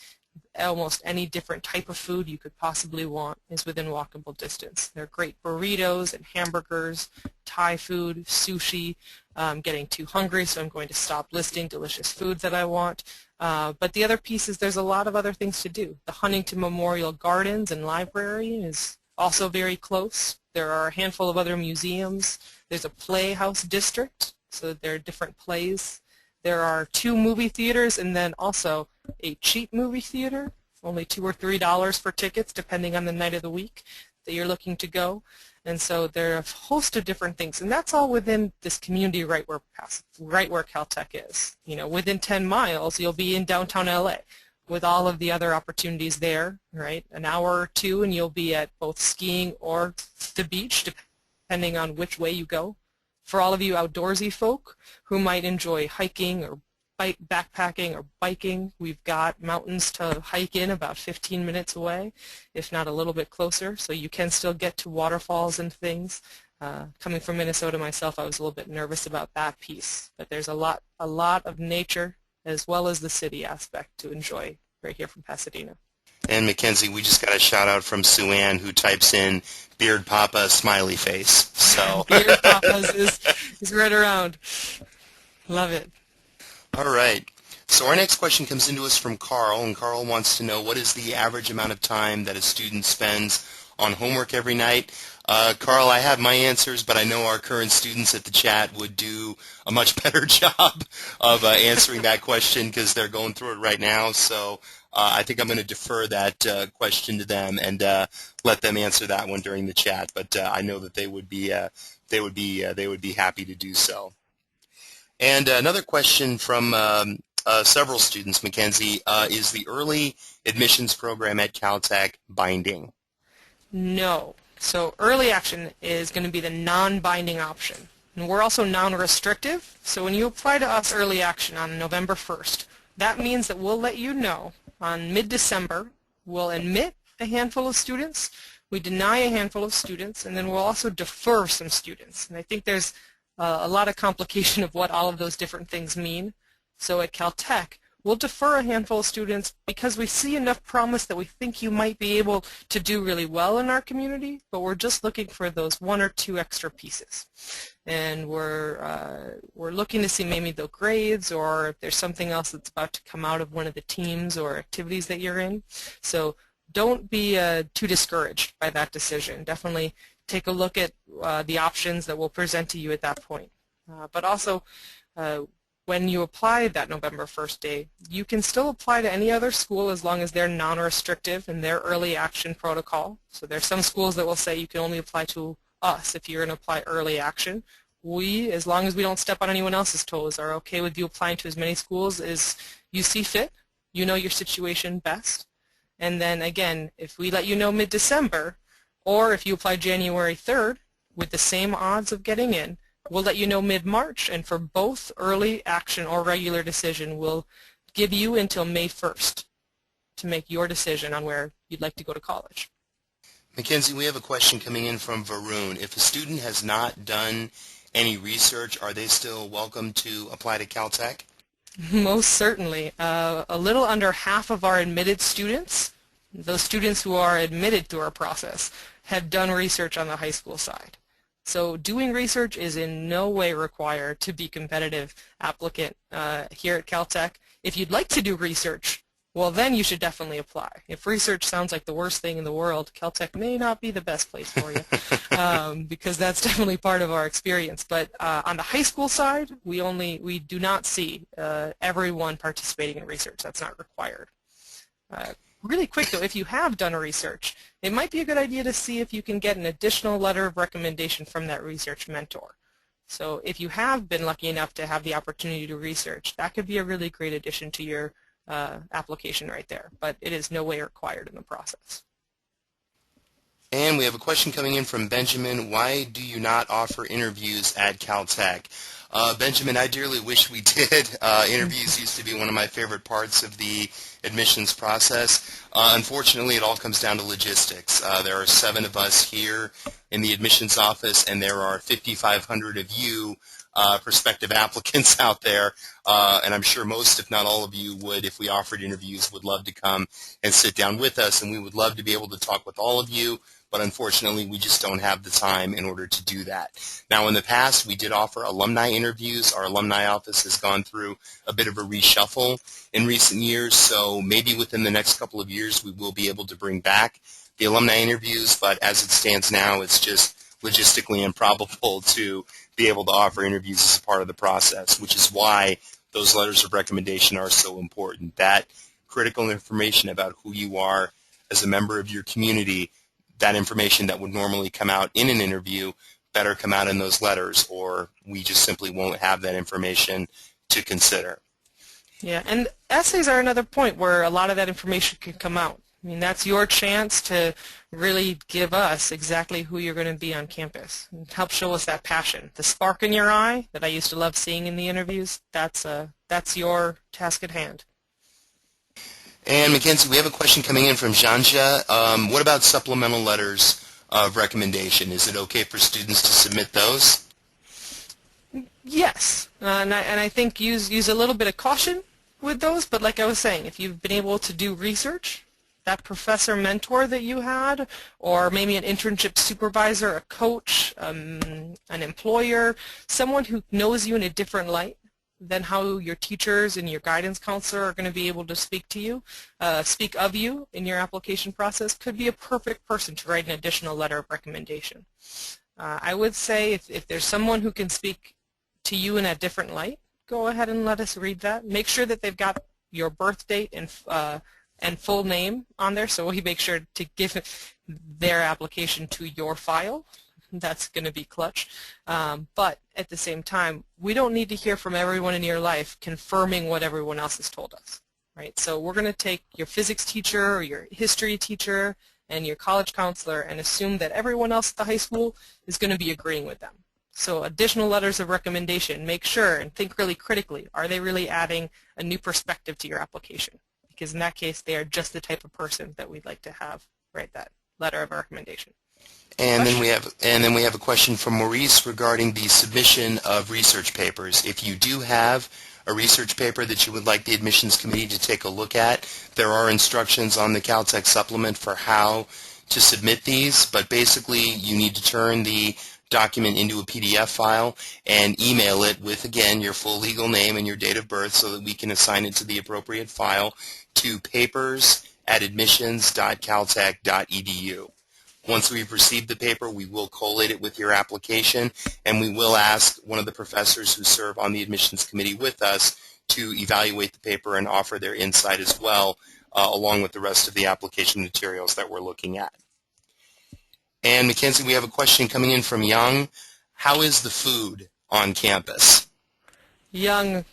Almost any different type of food you could possibly want is within walkable distance. There are great burritos and hamburgers, Thai food, sushi. I'm getting too hungry, so I'm going to stop listing delicious foods that I want. But the other piece is there's a lot of other things to do. The Huntington Memorial Gardens and Library is also very close. There are a handful of other museums. There's a playhouse district, so there are different plays. There are 2 movie theaters and then also a cheap movie theater, only $2 or $3 for tickets depending on the night of the week that you're looking to go. And so there are a host of different things, and that's all within this community right where Caltech is. You know, within 10 miles you'll be in downtown LA with all of the other opportunities there, right? An hour or 2 and you'll be at both skiing or the beach depending on which way you go. For all of you outdoorsy folk who might enjoy hiking or backpacking or biking, we've got mountains to hike in about 15 minutes away, if not a little bit closer, so you can still get to waterfalls and things. Coming from Minnesota myself, I was a little bit nervous about that piece, but there's a lot of nature as well as the city aspect to enjoy right here from Pasadena. And Mackenzie, we just got a shout out from Sue Ann, who types in Beard Papa smiley face. So Beard Papa's is right around. Love it. All right. So our next question comes into us from Carl, and Carl wants to know what is the average amount of time that a student spends on homework every night. Carl, I have my answers, but I know our current students at the chat would do a much better job of answering that question because they're going through it right now. So I think I'm going to defer that question to them and let them answer that one during the chat. But I know that they would be happy to do so. And another question from several students, Mackenzie, is the early admissions program at Caltech binding? No. So early action is going to be the non-binding option. And we're also non-restrictive, so when you apply to us early action on November 1st, that means that we'll let you know on mid-December. We'll admit a handful of students, we deny a handful of students, and then we'll also defer some students. And I think there's a lot of complication of what all of those different things mean. So at Caltech, we'll defer a handful of students because we see enough promise that we think you might be able to do really well in our community, but we're just looking for those 1 or 2 extra pieces. And we're looking to see maybe the grades or if there's something else that's about to come out of one of the teams or activities that you're in. So don't be too discouraged by that decision. Definitely take a look at the options that we'll present to you at that point. But also, when you apply that November 1st day, you can still apply to any other school as long as they're non-restrictive in their early action protocol. So there's some schools that will say you can only apply to us if you're going to apply early action. We, as long as we don't step on anyone else's toes, are okay with you applying to as many schools as you see fit. You know your situation best. And then again, if we let you know mid-December, or if you apply January 3rd with the same odds of getting in, we'll let you know mid-March, and for both early action or regular decision, we'll give you until May 1st to make your decision on where you'd like to go to college. Mackenzie, we have a question coming in from Varun. If a student has not done any research, are they still welcome to apply to Caltech? Most certainly. A little under half of our admitted students, those students who are admitted through our process, have done research on the high school side. So doing research is in no way required to be competitive applicant here at Caltech. If you'd like to do research, well, then you should definitely apply. If research sounds like the worst thing in the world, Caltech may not be the best place for you because that's definitely part of our experience. But on the high school side, we do not see everyone participating in research. That's not required. Really quick though, if you have done research, it might be a good idea to see if you can get an additional letter of recommendation from that research mentor. So if you have been lucky enough to have the opportunity to research, that could be a really great addition to your application right there, but it is no way required in the process. And we have a question coming in from Benjamin. Why do you not offer interviews at Caltech? Benjamin, I dearly wish we did. Interviews used to be one of my favorite parts of the admissions process. Unfortunately, it all comes down to logistics. There are 7 of us here in the admissions office, and there are 5,500 of you prospective applicants out there, and I'm sure most, if not all of you, would, if we offered interviews, would love to come and sit down with us, and we would love to be able to talk with all of you, but unfortunately we just don't have the time in order to do that. Now, in the past, we did offer alumni interviews. Our alumni office has gone through a bit of a reshuffle in recent years, so maybe within the next couple of years we will be able to bring back the alumni interviews, but as it stands now, it's just logistically improbable to be able to offer interviews as a part of the process, which is why those letters of recommendation are so important. That critical information about who you are as a member of your community, that information that would normally come out in an interview better come out in those letters, or we just simply won't have that information to consider. Yeah, and essays are another point where a lot of that information can come out. I mean, that's your chance to really give us exactly who you're going to be on campus and help show us that passion. The spark in your eye that I used to love seeing in the interviews, that's your task at hand. And Mackenzie, we have a question coming in from Janja. What about supplemental letters of recommendation? Is it okay for students to submit those? Yes, and I think use a little bit of caution with those, but like I was saying, if you've been able to do research, that professor mentor that you had, or maybe an internship supervisor, a coach, an employer, someone who knows you in a different light than how your teachers and your guidance counselor are going to be able to speak of you in your application process, could be a perfect person to write an additional letter of recommendation. I would say if there's someone who can speak to you in a different light, go ahead and let us read that. Make sure that they've got your birth date and full name on there, so we make sure to give their application to your file. That's going to be clutch. But at the same time, we don't need to hear from everyone in your life confirming what everyone else has told us, right? So we're going to take your physics teacher or your history teacher and your college counselor and assume that everyone else at the high school is going to be agreeing with them. So additional letters of recommendation, make sure and think really critically, are they really adding a new perspective to your application? Because in that case, they are just the type of person that we'd like to have write that letter of recommendation. And then we have a question from Maurice regarding the submission of research papers. If you do have a research paper that you would like the admissions committee to take a look at, there are instructions on the Caltech supplement for how to submit these, but basically you need to turn the document into a PDF file and email it with, again, your full legal name and your date of birth so that we can assign it to the appropriate file to papers@admissions.caltech.edu. Once we've received the paper, we will collate it with your application, and we will ask one of the professors who serve on the admissions committee with us to evaluate the paper and offer their insight as well, along with the rest of the application materials that we're looking at. And Mackenzie, we have a question coming in from Young. How is the food on campus? Young,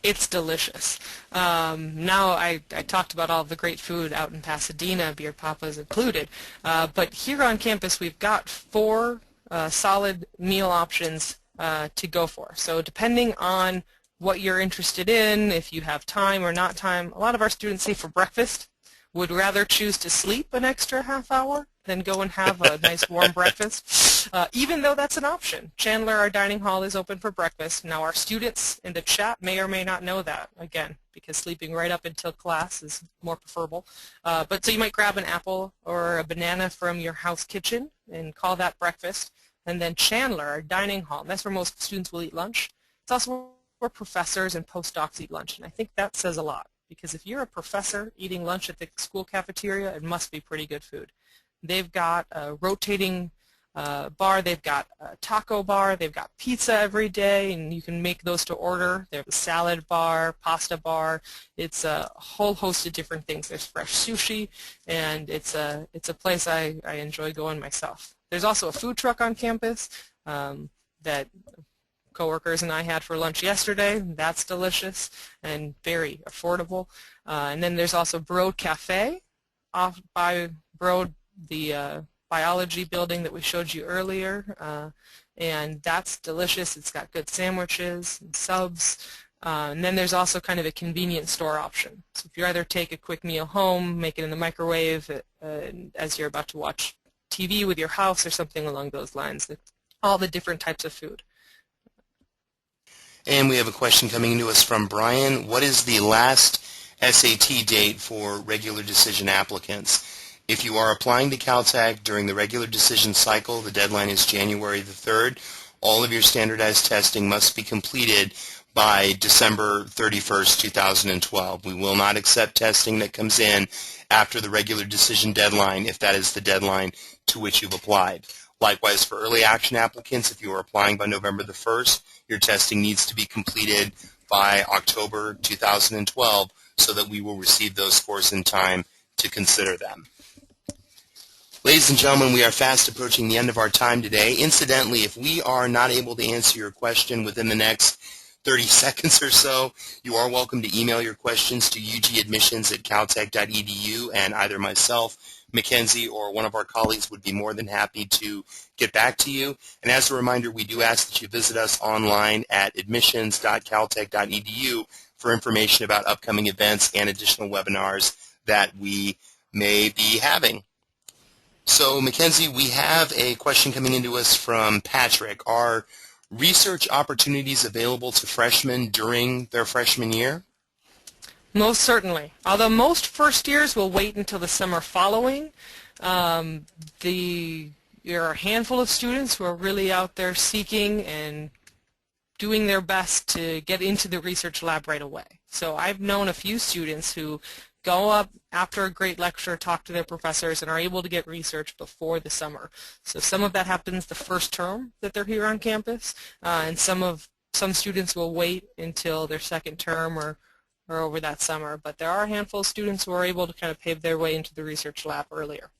it's delicious. Now I talked about all the great food out in Pasadena, Beer Papa's included, but here on campus we've got 4 solid meal options to go for. So depending on what you're interested in, if you have time or not time, a lot of our students say for breakfast would rather choose to sleep an extra half hour than go and have a nice warm breakfast, even though that's an option. Chandler, our dining hall, is open for breakfast. Now our students in the chat may or may not know that, again, because sleeping right up until class is more preferable. But so you might grab an apple or a banana from your house kitchen and call that breakfast. And then Chandler, our dining hall, and that's where most students will eat lunch. It's also where professors and postdocs eat lunch, and I think that says a lot, because if you're a professor eating lunch at the school cafeteria, it must be pretty good food. They've got a rotating bar, they've got a taco bar, they've got pizza every day, and you can make those to order. They have a salad bar, pasta bar. It's a whole host of different things. There's fresh sushi, and it's a place I enjoy going myself. There's also a food truck on campus that coworkers and I had for lunch yesterday. That's delicious and very affordable. And then there's also Broad Cafe off by Broad, the biology building that we showed you earlier, and that's delicious. It's got good sandwiches and subs, and then there's also kind of a convenience store option. So if you either take a quick meal home, make it in the microwave as you're about to watch TV with your house or something along those lines, all the different types of food. And we have a question coming to us from Brian. What is the last SAT date for regular decision applicants? If you are applying to Caltech during the regular decision cycle, the deadline is January the 3rd. All of your standardized testing must be completed by December 31st, 2012. We will not accept testing that comes in after the regular decision deadline if that is the deadline to which you've applied. Likewise, for early action applicants, if you are applying by November the 1st, your testing needs to be completed by October 2012 so that we will receive those scores in time to consider them. Ladies and gentlemen, we are fast approaching the end of our time today. Incidentally, if we are not able to answer your question within the next 30 seconds or so, you are welcome to email your questions to ugadmissions@caltech.edu, and either myself, Mackenzie, or one of our colleagues would be more than happy to get back to you. And as a reminder, we do ask that you visit us online at admissions.caltech.edu for information about upcoming events and additional webinars that we may be having. So, Mackenzie, we have a question coming into us from Patrick. Are research opportunities available to freshmen during their freshman year? Most certainly. Although most first years will wait until the summer following, there are a handful of students who are really out there seeking and doing their best to get into the research lab right away. So I've known a few students who go up after a great lecture, talk to their professors, and are able to get research before the summer. So some of that happens the first term that they're here on campus, and some students will wait until their second term or over that summer. But there are a handful of students who are able to kind of pave their way into the research lab earlier.